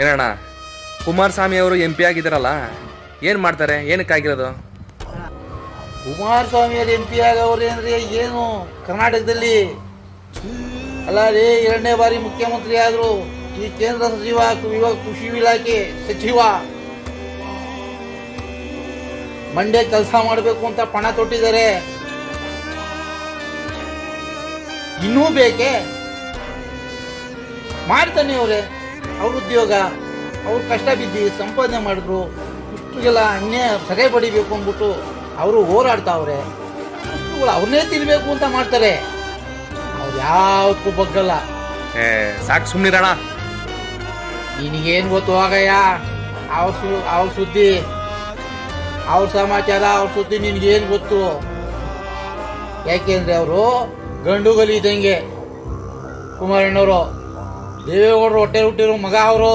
ಏನಣ್ಣ, ಕುಮಾರಸ್ವಾಮಿ ಅವರು MP ಆಗಿದ್ದಾರಲ್ಲ, ಏನು ಮಾಡ್ತಾರೆ? ಏನಕ್ಕಾಗಿರೋದು? ಕುಮಾರಸ್ವಾಮಿ ಅವರು MP ಆಗವ್ರೆ ಅಂದ್ರೆ ಏನು ಕರ್ನಾಟಕದಲ್ಲಿ ಅಲ್ಲ ರೀ, 2ನೇ ಬಾರಿ ಮುಖ್ಯಮಂತ್ರಿ ಆದ್ರು. ಈ ಕೇಂದ್ರ ಸಚಿವ, ಇವಾಗ ಕೃಷಿ ಇಲಾಖೆ ಸಚಿವ, ಮಂಡ್ಯ ಕೆಲಸ ಮಾಡಬೇಕು ಅಂತ ಪಣ ತೊಟ್ಟಿದ್ದಾರೆ. ಇನ್ನೂ ಬೇಕೆ? ಮಾಡ್ತಾನೆ ಅವ್ರೆ ಅವ್ರ ಉದ್ಯೋಗ, ಅವ್ರು ಕಷ್ಟ ಬಿದ್ದು ಸಂಪಾದನೆ ಮಾಡಿದ್ರು. ಇಷ್ಟುಗೆಲ್ಲ ಅನ್ಯಾಯ ಸರಿ ಪಡಿಬೇಕು ಅಂದ್ಬಿಟ್ಟು ಅವರು ಹೋರಾಡ್ತಾವ್ರೆ. ಅವ್ರನ್ನೇ ತಿನ್ಬೇಕು ಅಂತ ಮಾಡ್ತಾರೆ. ಅವ್ರು ಯಾವತ್ತೂ ಬಗ್ಗಲ್ಲ. ಸಾಕು ಸುಮ್ಮನಿರಣ. ನಿನಗೇನು ಗೊತ್ತು ಹೋಗಯ್ಯ? ಅವ್ರ ಸುದ್ದಿ, ಅವ್ರ ಸಮಾಚಾರ, ಅವ್ರ ಸುದ್ದಿ ನಿನ್ಗೇನು ಗೊತ್ತು? ಯಾಕೆಂದ್ರೆ ಅವರು ಗಂಡುಗಲಿ ಇದ್ದಂಗೆ ಕುಮಾರಣ್ಣವರು, ದೇವೇಗೌಡರು ಹೊಟ್ಟೆ ಹುಟ್ಟಿರೋ ಮಗ ಅವರು.